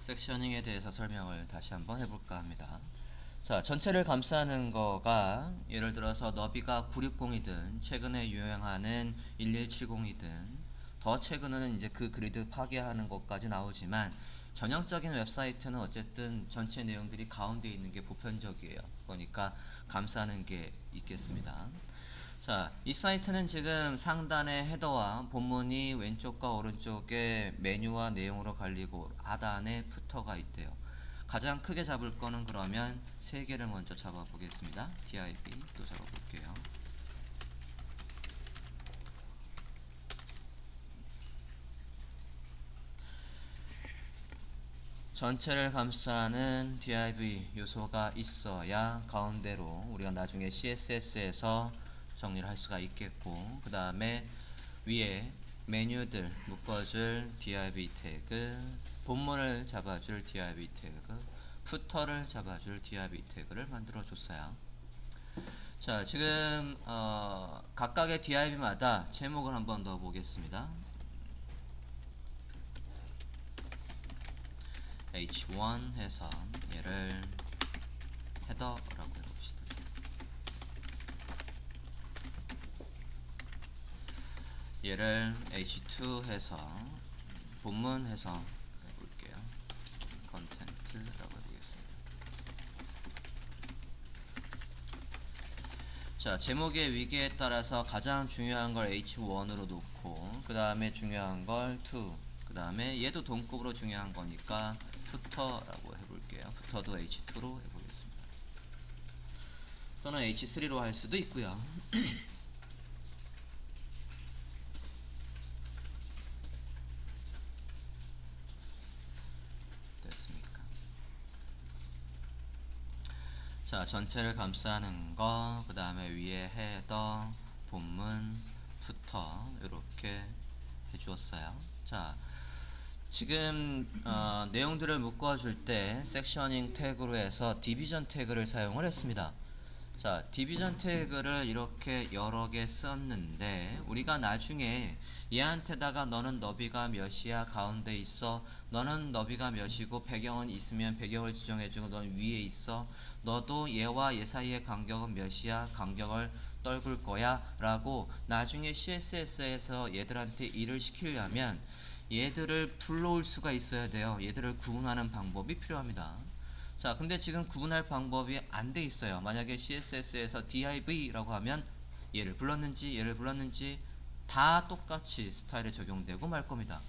섹셔닝에 대해서 설명을 다시 한번 해볼까 합니다. 자, 전체를 감싸는 거가 예를 들어서 너비가 960이든 최근에 유행하는 1170이든 더 최근에는 이제 그 그리드 파괴하는 것까지 나오지만 전형적인 웹사이트는 어쨌든 전체 내용들이 가운데 있는 게 보편적이에요. 그러니까 감싸는 게 있겠습니다. 자, 이 사이트는 지금 상단에 헤더와 본문이 왼쪽과 오른쪽에 메뉴와 내용으로 갈리고 하단에 푸터가 있대요. 가장 크게 잡을 거는 그러면 세 개를 먼저 잡아 보겠습니다. div 또 잡아 볼게요. 전체를 감싸는 div 요소가 있어야 가운데로 우리가 나중에 css에서 정리를 할 수가 있겠고, 그 다음에 위에 메뉴들 묶어줄 div 태그, 본문을 잡아줄 div 태그, 푸터를 잡아줄 div 태그를 만들어 줬어요. 자, 지금 각각의 div마다 제목을 한번 넣어 보겠습니다. h1 해서 얘를 헤더라고 해봅시다. 얘를 h2 해서 본문 해서 해볼게요. 컨텐츠라고 해보겠습니다. 자, 제목의 위계에 따라서 가장 중요한 걸 h1으로 놓고, 그 다음에 중요한 걸 2, 그 다음에 얘도 동급으로 중요한 거니까 푸터라고 해볼게요. 푸터도 h2로 해보겠습니다. 또는 h3로 할 수도 있고요. 됐습니까? 자, 전체를 감싸는 거, 그 다음에 위에 헤더, 본문, 푸터 이렇게 해주었어요. 자, 지금 내용들을 묶어줄 때 섹셔닝 태그로 해서 디비전 태그를 사용을 했습니다. 자, 디비전 태그를 이렇게 여러 개 썼는데 우리가 나중에 얘한테다가 너는 너비가 몇이야 가운데 있어, 너는 너비가 몇이고 배경은 있으면 배경을 지정해주고 넌 위에 있어, 너도 얘와 얘 사이의 간격은 몇이야 간격을 떨굴 거야 라고 나중에 CSS에서 얘들한테 일을 시키려면 얘들을 불러올 수가 있어야 돼요. 얘들을 구분하는 방법이 필요합니다. 자, 근데 지금 구분할 방법이 안 돼 있어요. 만약에 CSS에서 div라고 하면 얘를 불렀는지 다 똑같이 스타일에 적용되고 말 겁니다.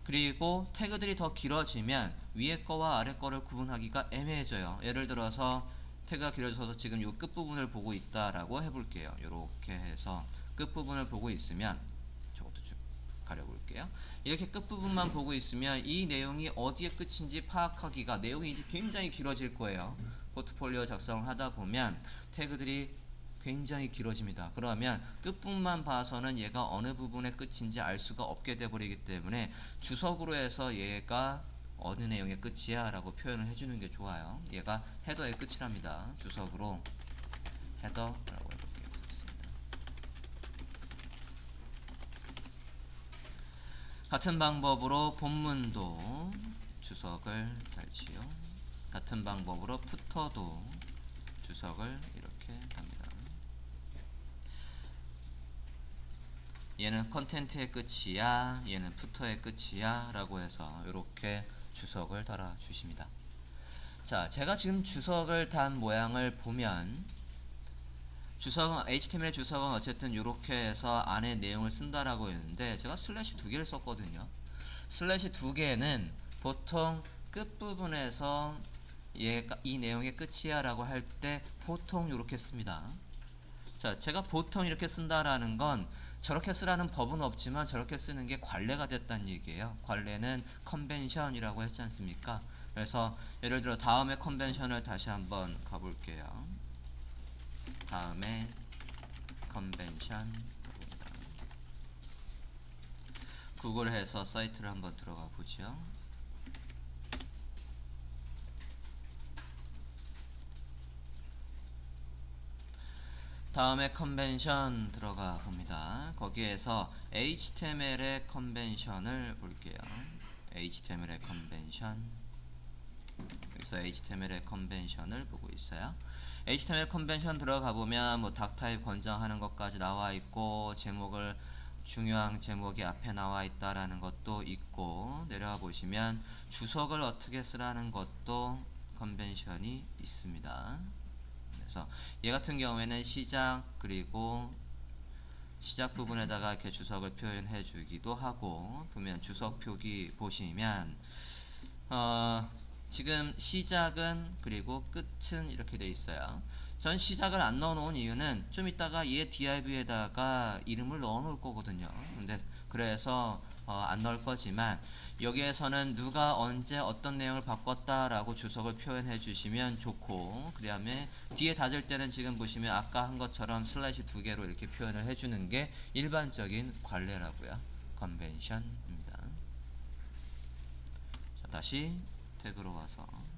그리고 태그들이 더 길어지면 위에 거와 아래 거를 구분하기가 애매해져요. 예를 들어서 태그가 길어져서 지금 이 끝부분을 보고 있다라고 해볼게요. 이렇게 해서 끝부분을 보고 있으면 저것도 좀 가려볼게요. 이렇게 끝부분만 보고 있으면 이 내용이 어디에 끝인지 파악하기가, 내용이 이제 굉장히 길어질 거예요. 포트폴리오 작성을 하다 보면 태그들이 굉장히 길어집니다. 그러면 끝부분만 봐서는 얘가 어느 부분의 끝인지 알 수가 없게 돼버리기 때문에 주석으로 해서 얘가 어느 내용의 끝이야 라고 표현을 해주는 게 좋아요. 얘가 헤더의 끝이랍니다. 주석으로 헤더라고 해볼게요. 같은 방법으로 본문도 주석을 달지요. 같은 방법으로 푸터도 주석을 이렇게 답니다. 얘는 컨텐츠의 끝이야, 얘는 푸터의 끝이야 라고 해서 이렇게 주석을 달아 주십니다. 자, 제가 지금 주석을 단 모양을 보면 주석은 HTML 주석은 어쨌든 이렇게 해서 안에 내용을 쓴다라고 했는데 제가 슬래시 2개를 썼거든요. 슬래시 2개는 보통 끝부분에서 얘가 이 내용의 끝이야 라고 할 때 보통 이렇게 씁니다. 자, 제가 보통 이렇게 쓴다라는 건 저렇게 쓰라는 법은 없지만 저렇게 쓰는 게 관례가 됐다는 얘기예요. 관례는 컨벤션이라고 했지 않습니까? 그래서 예를 들어 다음에 컨벤션을 다시 한번 가볼게요. 다음에 컨벤션 구글 해서 사이트를 한번 들어가 보죠. 다음에 컨벤션 들어가 봅니다. 거기에서 HTML의 컨벤션을 볼게요. HTML의 컨벤션, 여기서 HTML의 컨벤션을 보고 있어요. HTML 컨벤션 들어가 보면 뭐 닥타입 권장하는 것까지 나와 있고, 제목을 중요한 제목이 앞에 나와 있다라는 것도 있고, 내려가 보시면 주석을 어떻게 쓰라는 것도 컨벤션이 있습니다. 그래서 얘 같은 경우에는 시작, 그리고 시작 부분에다가 이렇게 주석을 표현해 주기도 하고, 보면 주석 표기 보시면 지금 시작은 그리고 끝은 이렇게 돼 있어요. 전 시작을 안 넣어 놓은 이유는 좀 이따가 얘 div에다가 이름을 넣어 놓을 거거든요. 근데 그래서 안 넣을 거지만, 여기에서는 누가 언제 어떤 내용을 바꿨다라고 주석을 표현해 주시면 좋고, 그 다음에 뒤에 닫을 때는 지금 보시면 아까 한 것처럼 슬래시 2개로 이렇게 표현을 해주는 게 일반적인 관례라고요. 컨벤션입니다. 자, 다시 태그로 와서 봅니다.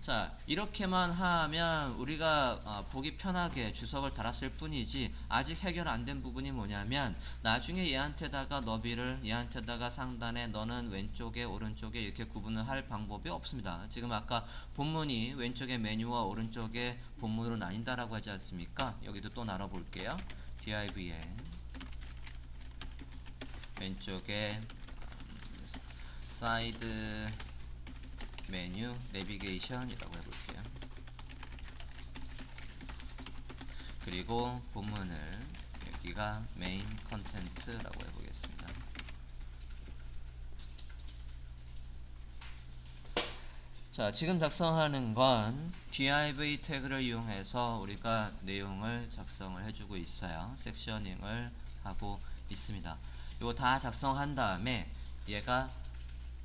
자, 이렇게만 하면 우리가 보기 편하게 주석을 달았을 뿐이지, 아직 해결 안 된 부분이 뭐냐면, 나중에 얘한테다가 너비를, 얘한테다가 상단에, 너는 왼쪽에 오른쪽에 이렇게 구분을 할 방법이 없습니다. 지금 아까 본문이 왼쪽에 메뉴와 오른쪽에 본문으로 나뉜다라고 하지 않습니까? 여기도 또 나눠 볼게요. div에 왼쪽에 사이드 메뉴 내비게이션이라고 해볼게요. 그리고 본문을 여기가 메인 컨텐츠라고 해보겠습니다. 자, 지금 작성하는 건 div 태그를 이용해서 우리가 내용을 작성을 해주고 있어요. 섹셔닝을 하고 있습니다. 이거 다 작성한 다음에 얘가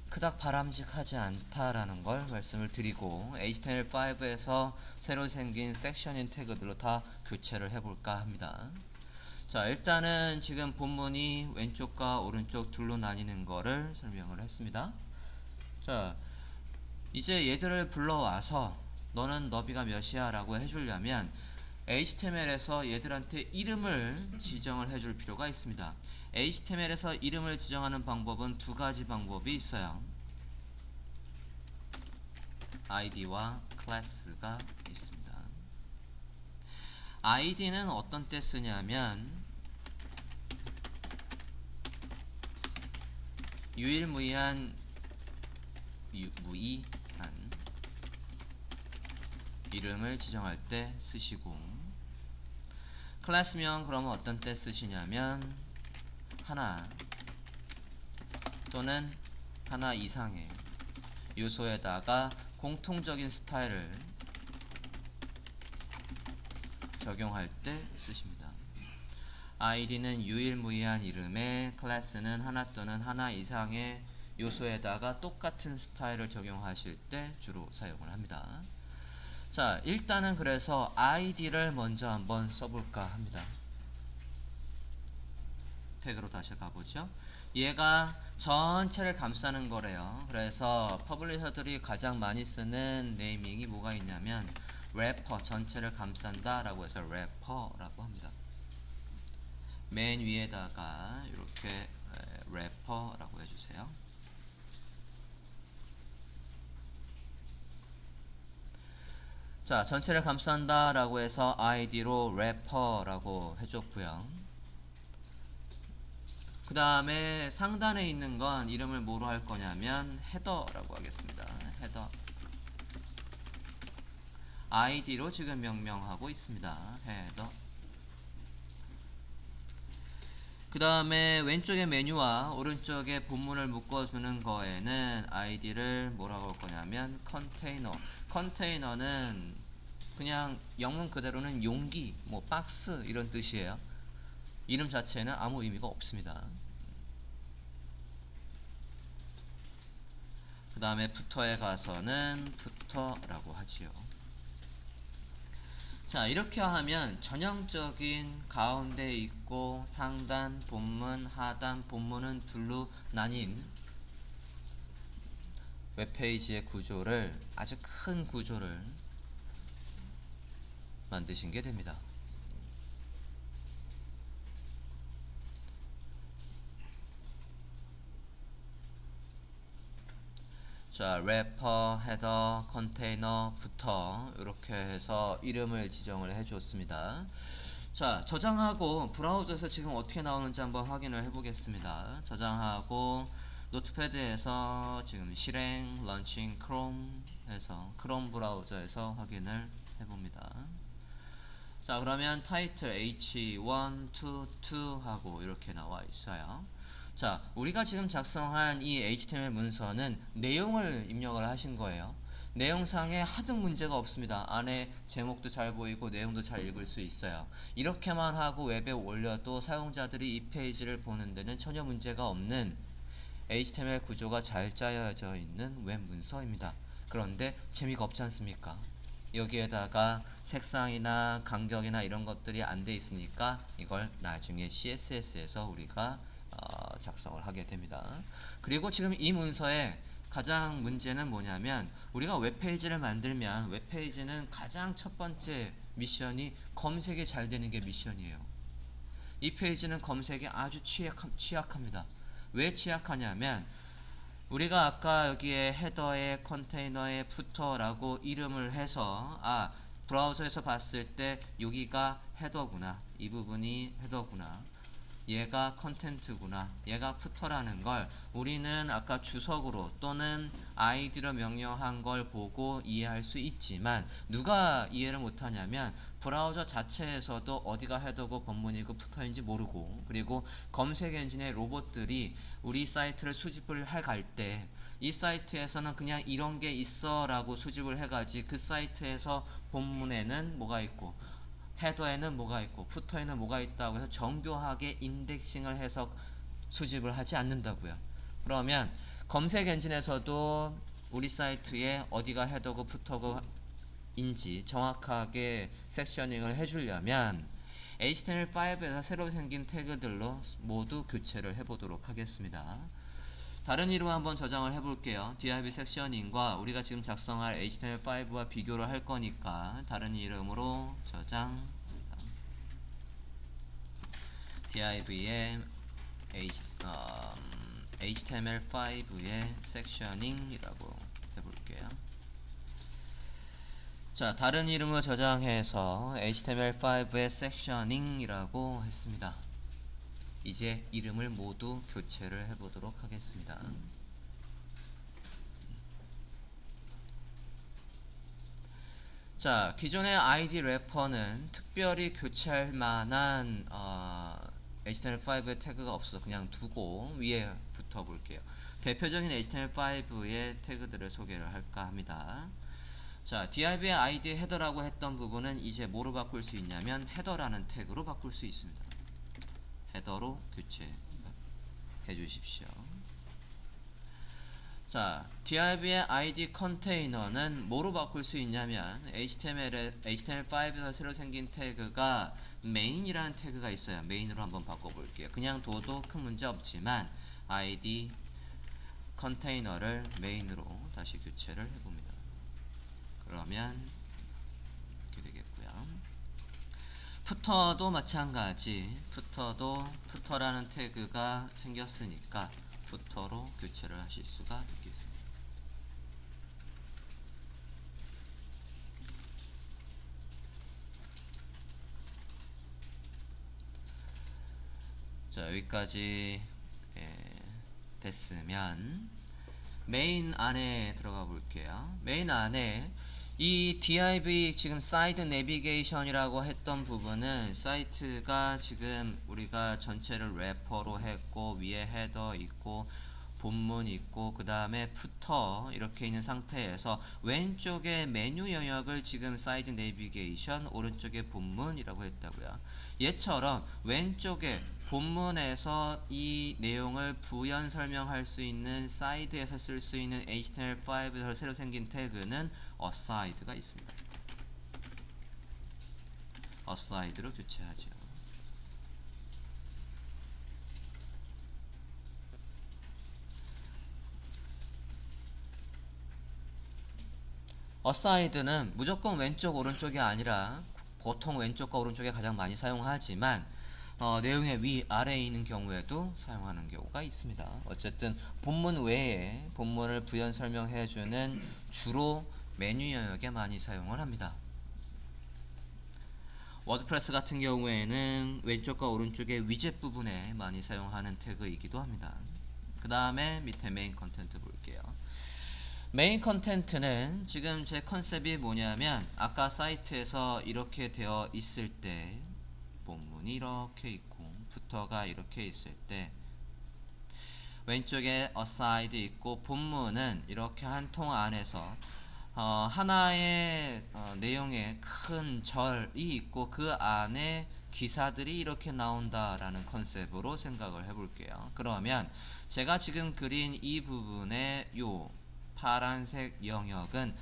그닥 바람직하지 않다라는 걸 말씀을 드리고, HTML5에서 새로 생긴 섹셔닝 태그들로 다 교체를 해볼까 합니다. 자, 일단은 지금 본문이 왼쪽과 오른쪽 둘로 나뉘는 거를 설명을 했습니다. 자, 이제 얘들을 불러와서 너는 너비가 몇이야 라고 해주려면 HTML에서 얘들한테 이름을 지정을 해줄 필요가 있습니다. HTML에서 이름을 지정하는 방법은 두 가지 방법이 있어요. id와 class가 있습니다. id는 어떤 때 쓰냐면 유일무이한 이름을 지정할 때 쓰시고, 클래스명 그러면 어떤 때 쓰시냐면 하나 또는 하나 이상의 요소에다가 공통적인 스타일을 적용할 때 쓰십니다. id는 유일무이한 이름에, 클래스는 하나 또는 하나 이상의 요소에다가 똑같은 스타일을 적용하실 때 주로 사용을 합니다. 자, 일단은 그래서 id를 먼저 한번 써볼까 합니다. 태그로 다시 가보죠. 얘가 전체를 감싸는 거래요. 그래서 퍼블리셔들이 가장 많이 쓰는 네이밍이 뭐가 있냐면 래퍼, 전체를 감싼다 라고 해서 래퍼라고 합니다. 맨 위에다가 이렇게 래퍼라고 해주세요. 자, 전체를 감싼다 라고 해서 id로 래퍼라고 해줬고요. 그 다음에 상단에 있는 건 이름을 뭐로 할 거냐면 헤더라고 하겠습니다. 헤더. id로 지금 명명하고 있습니다. 헤더. 그 다음에 왼쪽에 메뉴와 오른쪽에 본문을 묶어주는 거에는 id를 뭐라고 할 거냐면 컨테이너. 컨테이너는 그냥 영문 그대로는 용기, 뭐 박스 이런 뜻이에요. 이름 자체는 아무 의미가 없습니다. 그 다음에 푸터에 가서는 푸터라고 하지요. 자, 이렇게 하면 전형적인 가운데 있고 상단, 본문, 하단, 본문은 둘로 나뉜 웹페이지의 구조를, 아주 큰 구조를 만드신 게 됩니다. 자, 래퍼, 헤더, 컨테이너, 부터 이렇게 해서 이름을 지정을 해줬습니다. 자, 저장하고 브라우저에서 지금 어떻게 나오는지 한번 확인을 해보겠습니다. 저장하고 노트패드에서 지금 실행, 런칭, 크롬 해서 크롬 브라우저에서 확인을 해봅니다. 자, 그러면 타이틀 H1, 2 하고 이렇게 나와 있어요. 자, 우리가 지금 작성한 이 HTML 문서는 내용을 입력을 하신 거예요. 내용상에 하등 문제가 없습니다. 안에 제목도 잘 보이고 내용도 잘 읽을 수 있어요. 이렇게만 하고 웹에 올려도 사용자들이 이 페이지를 보는 데는 전혀 문제가 없는 HTML 구조가 잘 짜여져 있는 웹 문서입니다. 그런데 재미가 없지 않습니까? 여기에다가 색상이나 간격이나 이런 것들이 안 돼 있으니까 이걸 나중에 CSS에서 우리가 작성을 하게 됩니다. 그리고 지금 이 문서에 가장 문제는 뭐냐면 우리가 웹페이지를 만들면 웹페이지는 가장 첫 번째 미션이 검색이 잘 되는 게 미션이에요. 이 페이지는 검색이 아주 취약합니다. 왜 취약하냐면 우리가 아까 여기에 헤더에 컨테이너에 푸터라고 이름을 해서 브라우저에서 봤을 때 여기가 헤더구나, 이 부분이 헤더구나, 얘가 컨텐트구나, 얘가 푸터라는 걸 우리는 아까 주석으로 또는 아이디로 명령한 걸 보고 이해할 수 있지만 누가 이해를 못하냐면 브라우저 자체에서도 어디가 헤더고 본문이고 푸터인지 모르고, 그리고 검색 엔진의 로봇들이 우리 사이트를 수집을 할 갈 때 이 사이트에서는 그냥 이런 게 있어 라고 수집을 해가지 그 사이트에서 본문에는 뭐가 있고 헤더에는 뭐가 있고 푸터에는 뭐가 있다고 해서 정교하게 인덱싱을 해서 수집을 하지 않는다고요. 그러면 검색 엔진에서도 우리 사이트에 어디가 헤더고 푸터고 인지 정확하게 섹셔닝을 해주려면 HTML5에서 새로 생긴 태그들로 모두 교체를 해보도록 하겠습니다. 다른 이름 한번 저장을 해볼게요. div 섹셔닝과 우리가 지금 작성할 HTML5와 비교를 할 거니까 다른 이름으로 저장, div의 HTML5의 섹셔닝이라고 해볼게요. 자, 다른 이름으로 저장해서 HTML5의 섹셔닝이라고 했습니다. 이제 이름을 모두 교체를 해보도록 하겠습니다. 자, 기존의 ID 래퍼는 특별히 교체할 만한 HTML5의 태그가 없어 그냥 두고 위에 붙어 볼게요. 대표적인 HTML5의 태그들을 소개를 할까 합니다. 자, div의 id 헤더라고 했던 부분은 이제 뭐로 바꿀 수 있냐면 헤더라는 태그로 바꿀 수 있습니다. 헤더로 교체해 주십시오. 자, div의 id 컨테이너는 뭐로 바꿀 수 있냐면 HTML5에서 새로 생긴 태그가 main이라는 태그가 있어요. main으로 한번 바꿔볼게요. 그냥 둬도 큰 문제 없지만 id 컨테이너를 main으로 다시 교체를 해봅니다. 그러면 이렇게 되겠고요. 푸터도 마찬가지, 푸터라는 태그가 생겼으니까 푸터로 교체를 하실 수가 있겠습니다. 자, 여기까지 됐으면 메인 안에 들어가 볼게요. 메인 안에 이 div 지금 사이트 내비게이션이라고 했던 부분은 사이트가 지금 우리가 전체를 래퍼로 했고 위에 헤더 있고 본문 있고 그 다음에 푸터 이렇게 있는 상태에서 왼쪽에 메뉴 영역을 지금 사이드 내비게이션, 오른쪽에 본문이라고 했다고요. 얘처럼 왼쪽에 본문에서 이 내용을 부연 설명할 수 있는 사이드에서 쓸 수 있는 HTML5에서 새로 생긴 태그는 aside가 있습니다. aside로 교체하죠. aside는 무조건 왼쪽 오른쪽이 아니라 보통 왼쪽과 오른쪽에 가장 많이 사용하지만 내용의 위 아래에 있는 경우에도 사용하는 경우가 있습니다. 어쨌든 본문 외에 본문을 부연 설명해주는 주로 메뉴 영역에 많이 사용을 합니다. 워드프레스 같은 경우에는 왼쪽과 오른쪽의 위젯 부분에 많이 사용하는 태그이기도 합니다. 그 다음에 밑에 메인 컨텐트 볼게요. 메인 컨텐트는 지금 제 컨셉이 뭐냐면 아까 사이트에서 이렇게 되어 있을 때 본문이 이렇게 있고 부터가 이렇게 있을 때 왼쪽에 aside 있고 본문은 이렇게 한 통 안에서 하나의 내용의 큰 절이 있고 그 안에 기사들이 이렇게 나온다라는 컨셉으로 생각을 해볼게요. 그러면 제가 지금 그린 이 부분의 요 파란색 영역은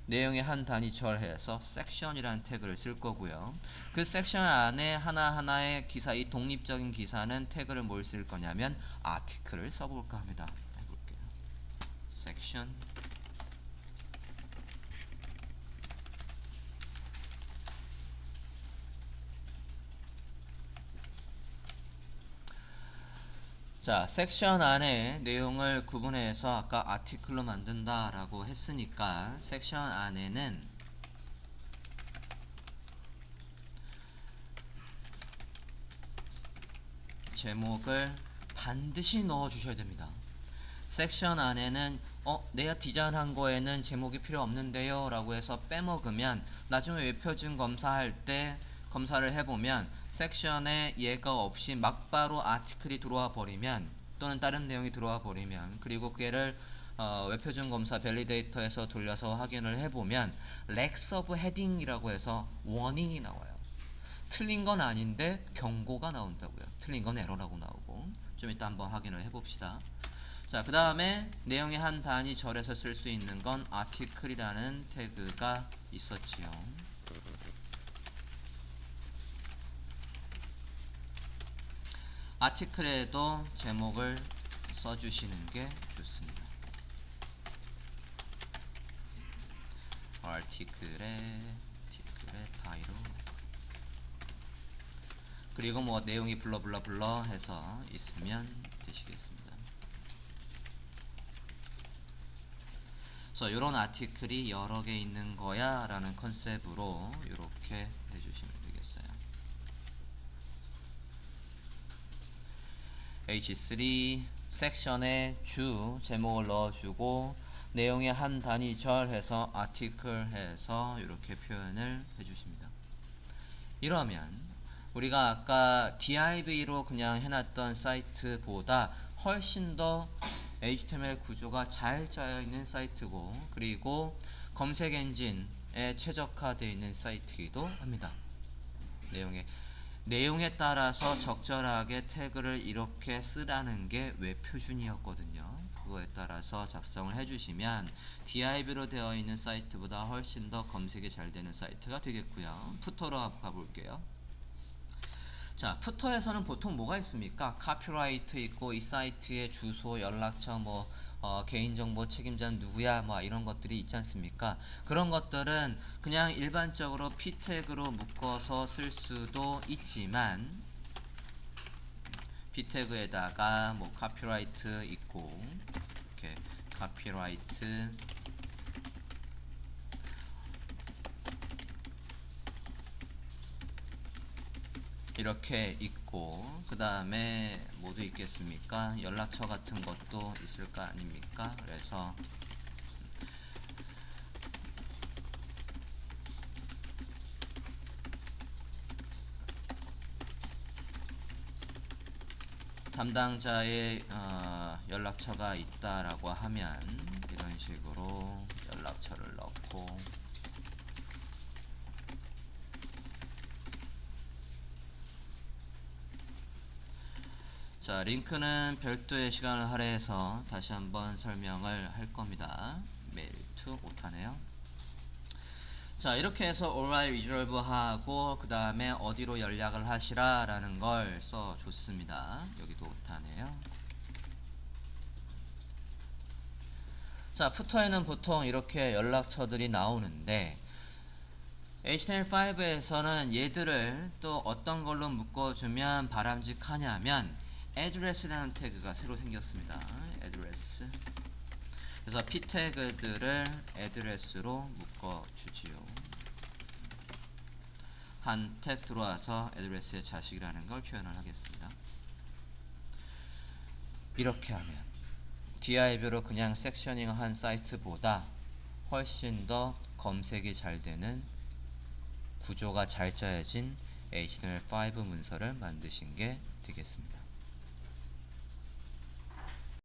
내용의 한 단위 절해서 섹션이라는 태그를 쓸 거고요. 그 섹션 안에 하나하나의 기사, 이 독립적인 기사는 태그를 뭘 쓸 거냐면 아티클을 써볼까 합니다. 해볼게요. 섹션 자, 섹션 안에 내용을 구분해서 아까 아티클로 만든다 라고 했으니까 섹션 안에는 제목을 반드시 넣어 주셔야 됩니다. 섹션 안에는 내가 디자인한 거에는 제목이 필요 없는데요 라고 해서 빼먹으면 나중에 웹표준 검사할 때 검사를 해보면 섹션에 얘가 없이 막바로 아티클이 들어와 버리면 또는 다른 내용이 들어와 버리면 그리고 그를 웹표준 검사 밸리데이터에서 돌려서 확인을 해보면 렉스 오브 헤딩이라고 해서 워닝이 나와요. 틀린 건 아닌데 경고가 나온다고요. 틀린 건 에러라고 나오고 좀 이따 한번 확인을 해봅시다. 자, 그 다음에 내용의 한 단위 절에서 쓸 수 있는 건 아티클이라는 태그가 있었지요. 아티클에도 제목을 써주시는 게 좋습니다. 아티클의 타이로 그리고 뭐 내용이 블러 해서 있으면 되시겠습니다. 그래서 이런 아티클이 여러 개 있는 거야 라는 컨셉으로 이렇게 해주시면 되겠어요. H3 섹션에 주 제목을 넣어주고 내용의 한 단위 절 해서 아티클 해서 이렇게 표현을 해주십니다. 이러면 우리가 아까 div로 그냥 해놨던 사이트보다 훨씬 더 HTML 구조가 잘 짜여있는 사이트고 그리고 검색 엔진에 최적화되어 있는 사이트이기도 합니다. 내용에 따라서 적절하게 태그를 이렇게 쓰라는 게 웹표준이었거든요. 그거에 따라서 작성을 해주시면 div로 되어 있는 사이트보다 훨씬 더 검색이 잘 되는 사이트가 되겠고요. 푸터로 가볼게요. 자, 푸터에서는 보통 뭐가 있습니까? 카피라이트 있고 이 사이트의 주소, 연락처, 개인정보 책임자는 누구야, 이런 것들이 있지 않습니까? 그런 것들은 그냥 일반적으로 p 태그로 묶어서 쓸 수도 있지만 p 태그에다가 카피라이트 있고 이렇게 카피라이트 이렇게 있고 그 다음에 뭐도 있겠습니까? 연락처 같은 것도 있을 거 아닙니까? 그래서 담당자의 연락처가 있다라고 하면 이런 식으로 연락처를 넣고 자, 링크는 별도의 시간을 할애해서 다시 한번 설명을 할 겁니다. 메일 투 오타네요. 자, 이렇게 해서 alright resolve 하고 그 다음에 어디로 연락을 하시라 라는 걸 써줬습니다. 여기도 오타네요. 자, 푸터에는 보통 이렇게 연락처들이 나오는데 HTML5에서는 얘들을 또 어떤 걸로 묶어주면 바람직하냐면 address라는 태그가 새로 생겼습니다. address. 그래서 p 태그들을 address로 묶어주지요. 한 탭 들어와서 address의 자식이라는 걸 표현을 하겠습니다. 이렇게 하면 div로 그냥 섹셔닝한 사이트보다 훨씬 더 검색이 잘 되는 구조가 잘 짜여진 HTML5 문서를 만드신 게 되겠습니다.